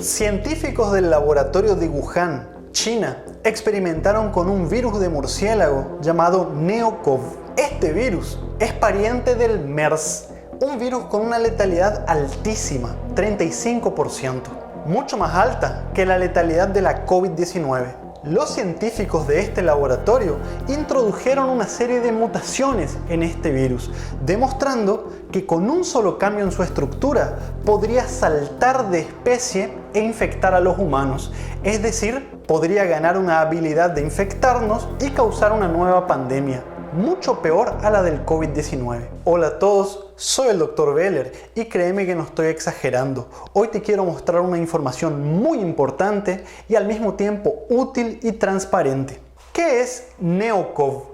Científicos del laboratorio de Wuhan, China, experimentaron con un virus de murciélago llamado NeoCov. Este virus es pariente del MERS, un virus con una letalidad altísima, 35%, mucho más alta que la letalidad de la COVID-19. Los científicos de este laboratorio introdujeron una serie de mutaciones en este virus, demostrando que con un solo cambio en su estructura podría saltar de especie e infectar a los humanos, es decir, podría ganar una habilidad de infectarnos y causar una nueva pandemia, mucho peor a la del COVID-19. Hola a todos, soy el Dr. Beller y créeme que no estoy exagerando. Hoy te quiero mostrar una información muy importante y al mismo tiempo útil y transparente. ¿Qué es NeoCov?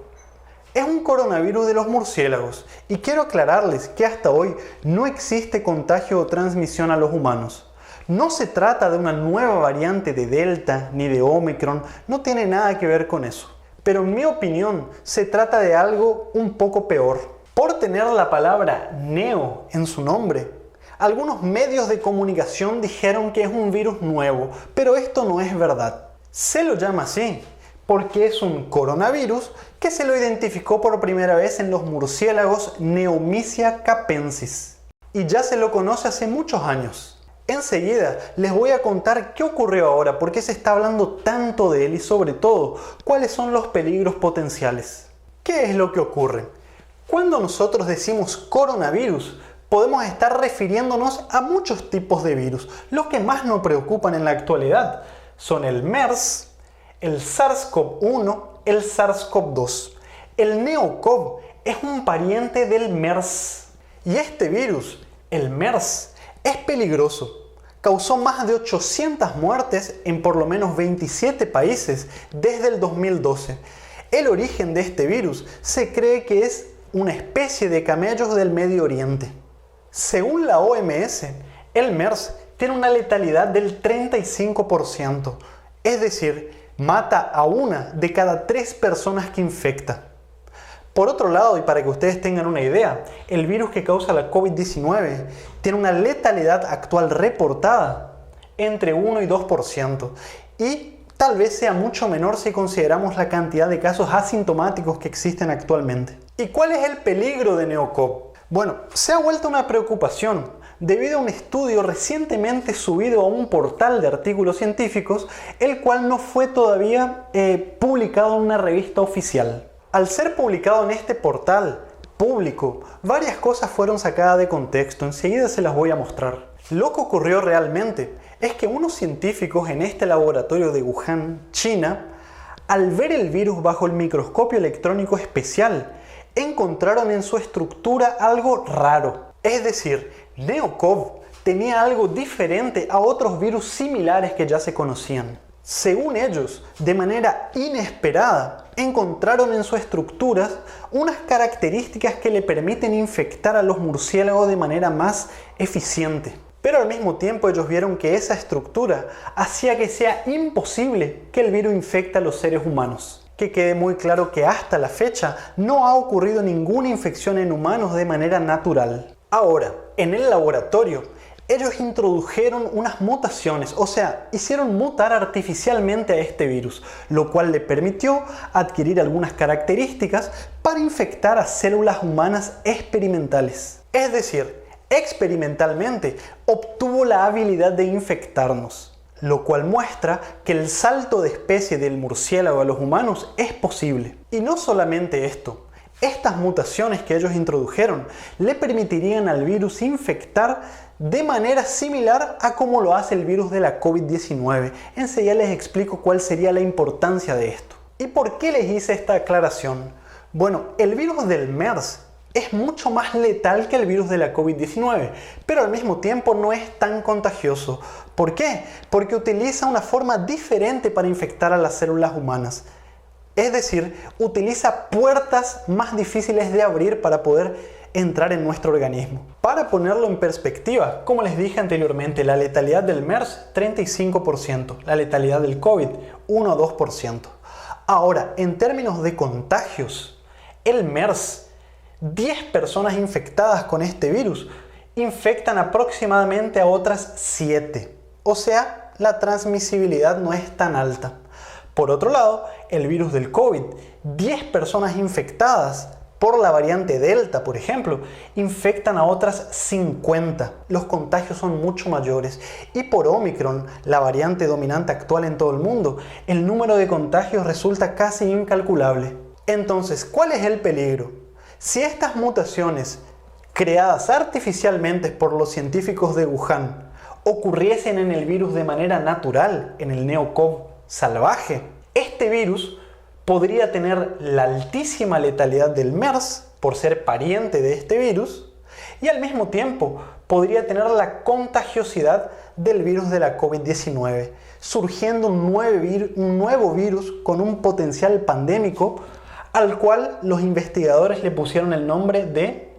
Es un coronavirus de los murciélagos y quiero aclararles que hasta hoy no existe contagio o transmisión a los humanos. No se trata de una nueva variante de Delta ni de Omicron, no tiene nada que ver con eso. Pero en mi opinión se trata de algo un poco peor. Por tener la palabra neo en su nombre, algunos medios de comunicación dijeron que es un virus nuevo, pero esto no es verdad. Se lo llama así porque es un coronavirus que se lo identificó por primera vez en los murciélagos Neomycia capensis y ya se lo conoce hace muchos años. Enseguida les voy a contar qué ocurrió ahora, por qué se está hablando tanto de él y sobre todo, cuáles son los peligros potenciales. ¿Qué es lo que ocurre? Cuando nosotros decimos coronavirus, podemos estar refiriéndonos a muchos tipos de virus. Los que más nos preocupan en la actualidad son el MERS, el SARS-CoV-1, el SARS-CoV-2. El NeoCov es un pariente del MERS. Y este virus, el MERS, es peligroso. Causó más de 800 muertes en por lo menos 27 países desde el 2012. El origen de este virus se cree que es una especie de camellos del Medio Oriente. Según la OMS, el MERS tiene una letalidad del 35%, es decir, mata a una de cada 3 personas que infecta. Por otro lado, y para que ustedes tengan una idea, el virus que causa la COVID-19 tiene una letalidad actual reportada entre 1 y 2%, y tal vez sea mucho menor si consideramos la cantidad de casos asintomáticos que existen actualmente. ¿Y cuál es el peligro de NeoCov? Bueno, se ha vuelto una preocupación debido a un estudio recientemente subido a un portal de artículos científicos, el cual no fue todavía publicado en una revista oficial. Al ser publicado en este portal público, varias cosas fueron sacadas de contexto, enseguida se las voy a mostrar. Lo que ocurrió realmente es que unos científicos en este laboratorio de Wuhan, China, al ver el virus bajo el microscopio electrónico especial, encontraron en su estructura algo raro. Es decir, NeoCov tenía algo diferente a otros virus similares que ya se conocían. Según ellos, de manera inesperada, encontraron en sus estructuras unas características que le permiten infectar a los murciélagos de manera más eficiente. Pero al mismo tiempo ellos vieron que esa estructura hacía que sea imposible que el virus infecte a los seres humanos. Que quede muy claro que hasta la fecha no ha ocurrido ninguna infección en humanos de manera natural. Ahora, en el laboratorio, ellos introdujeron unas mutaciones, o sea, hicieron mutar artificialmente a este virus, lo cual le permitió adquirir algunas características para infectar a células humanas experimentales. Es decir, experimentalmente obtuvo la habilidad de infectarnos, lo cual muestra que el salto de especie del murciélago a los humanos es posible. Y no solamente esto. Estas mutaciones que ellos introdujeron le permitirían al virus infectar de manera similar a como lo hace el virus de la COVID-19. Enseguida les explico cuál sería la importancia de esto. ¿Y por qué les hice esta aclaración? Bueno, el virus del MERS es mucho más letal que el virus de la COVID-19, pero al mismo tiempo no es tan contagioso. ¿Por qué? Porque utiliza una forma diferente para infectar a las células humanas. Es decir, utiliza puertas más difíciles de abrir para poder entrar en nuestro organismo. Para ponerlo en perspectiva, como les dije anteriormente, la letalidad del MERS 35%, la letalidad del COVID 1 o 2%. Ahora, en términos de contagios, el MERS, 10 personas infectadas con este virus infectan aproximadamente a otras 7. O sea, la transmisibilidad no es tan alta. Por otro lado, el virus del COVID, 10 personas infectadas por la variante Delta, por ejemplo, infectan a otras 50. Los contagios son mucho mayores. Y por Omicron, la variante dominante actual en todo el mundo, el número de contagios resulta casi incalculable. Entonces, ¿cuál es el peligro? Si estas mutaciones, creadas artificialmente por los científicos de Wuhan, ocurriesen en el virus de manera natural, en el NeoCov salvaje, este virus podría tener la altísima letalidad del MERS por ser pariente de este virus y al mismo tiempo podría tener la contagiosidad del virus de la COVID-19, surgiendo un nuevo virus con un potencial pandémico al cual los investigadores le pusieron el nombre de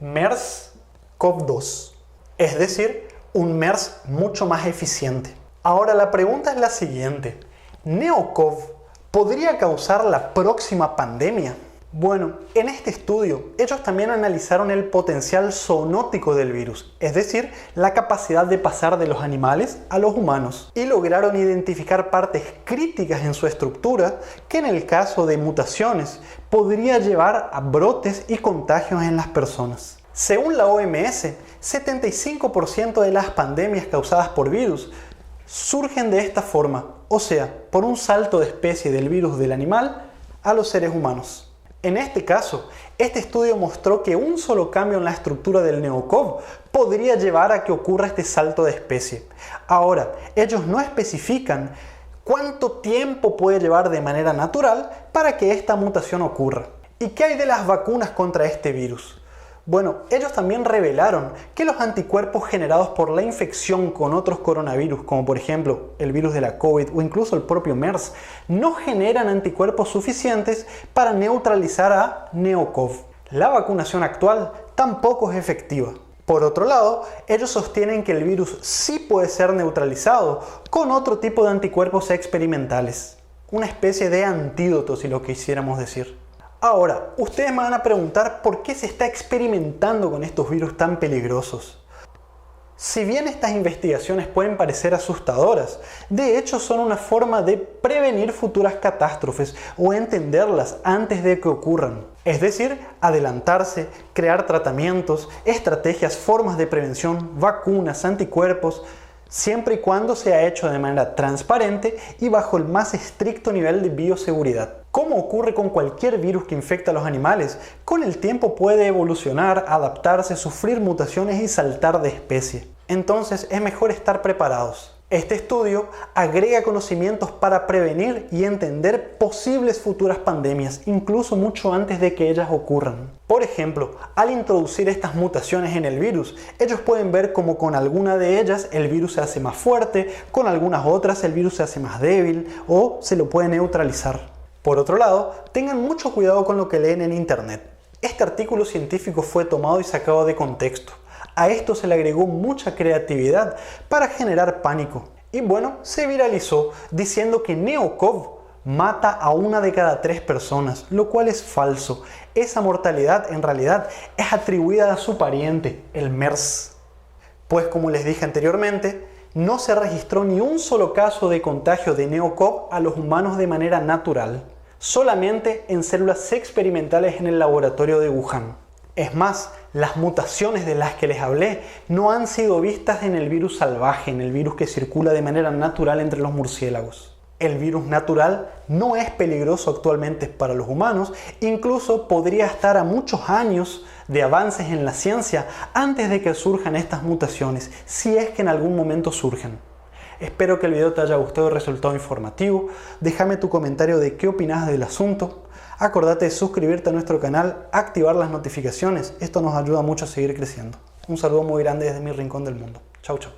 MERS-CoV-2, es decir, un MERS mucho más eficiente. Ahora la pregunta es la siguiente: ¿NeoCov podría causar la próxima pandemia? Bueno, en este estudio ellos también analizaron el potencial zoonótico del virus, es decir, la capacidad de pasar de los animales a los humanos, y lograron identificar partes críticas en su estructura que en el caso de mutaciones podría llevar a brotes y contagios en las personas. Según la OMS, 75% de las pandemias causadas por virus surgen de esta forma, o sea, por un salto de especie del virus del animal a los seres humanos. En este caso, este estudio mostró que un solo cambio en la estructura del NeoCov podría llevar a que ocurra este salto de especie. Ahora, ellos no especifican cuánto tiempo puede llevar de manera natural para que esta mutación ocurra. ¿Y qué hay de las vacunas contra este virus? Bueno, ellos también revelaron que los anticuerpos generados por la infección con otros coronavirus, como por ejemplo el virus de la COVID o incluso el propio MERS, no generan anticuerpos suficientes para neutralizar a NeoCov. La vacunación actual tampoco es efectiva. Por otro lado, ellos sostienen que el virus sí puede ser neutralizado con otro tipo de anticuerpos experimentales. Una especie de antídoto, si lo quisiéramos decir. Ahora, ustedes me van a preguntar por qué se está experimentando con estos virus tan peligrosos. Si bien estas investigaciones pueden parecer asustadoras, de hecho son una forma de prevenir futuras catástrofes o entenderlas antes de que ocurran. Es decir, adelantarse, crear tratamientos, estrategias, formas de prevención, vacunas, anticuerpos, siempre y cuando sea hecho de manera transparente y bajo el más estricto nivel de bioseguridad. Como ocurre con cualquier virus que infecta a los animales, con el tiempo puede evolucionar, adaptarse, sufrir mutaciones y saltar de especie. Entonces es mejor estar preparados. Este estudio agrega conocimientos para prevenir y entender posibles futuras pandemias, incluso mucho antes de que ellas ocurran. Por ejemplo, al introducir estas mutaciones en el virus, ellos pueden ver cómo con alguna de ellas el virus se hace más fuerte, con algunas otras el virus se hace más débil o se lo puede neutralizar. Por otro lado, tengan mucho cuidado con lo que leen en internet. Este artículo científico fue tomado y sacado de contexto. A esto se le agregó mucha creatividad para generar pánico. Y bueno, se viralizó diciendo que NeoCov mata a 1 de cada 3 personas, lo cual es falso. Esa mortalidad en realidad es atribuida a su pariente, el MERS. Pues como les dije anteriormente, no se registró ni un solo caso de contagio de NeoCov a los humanos de manera natural, solamente en células experimentales en el laboratorio de Wuhan. Es más, las mutaciones de las que les hablé no han sido vistas en el virus salvaje, en el virus que circula de manera natural entre los murciélagos. El virus natural no es peligroso actualmente para los humanos, incluso podría estar a muchos años de avances en la ciencia antes de que surjan estas mutaciones, si es que en algún momento surgen. Espero que el video te haya gustado y resultado informativo. Déjame tu comentario de qué opinas del asunto. Acordate de suscribirte a nuestro canal, activar las notificaciones. Esto nos ayuda mucho a seguir creciendo. Un saludo muy grande desde mi rincón del mundo. Chau, chau.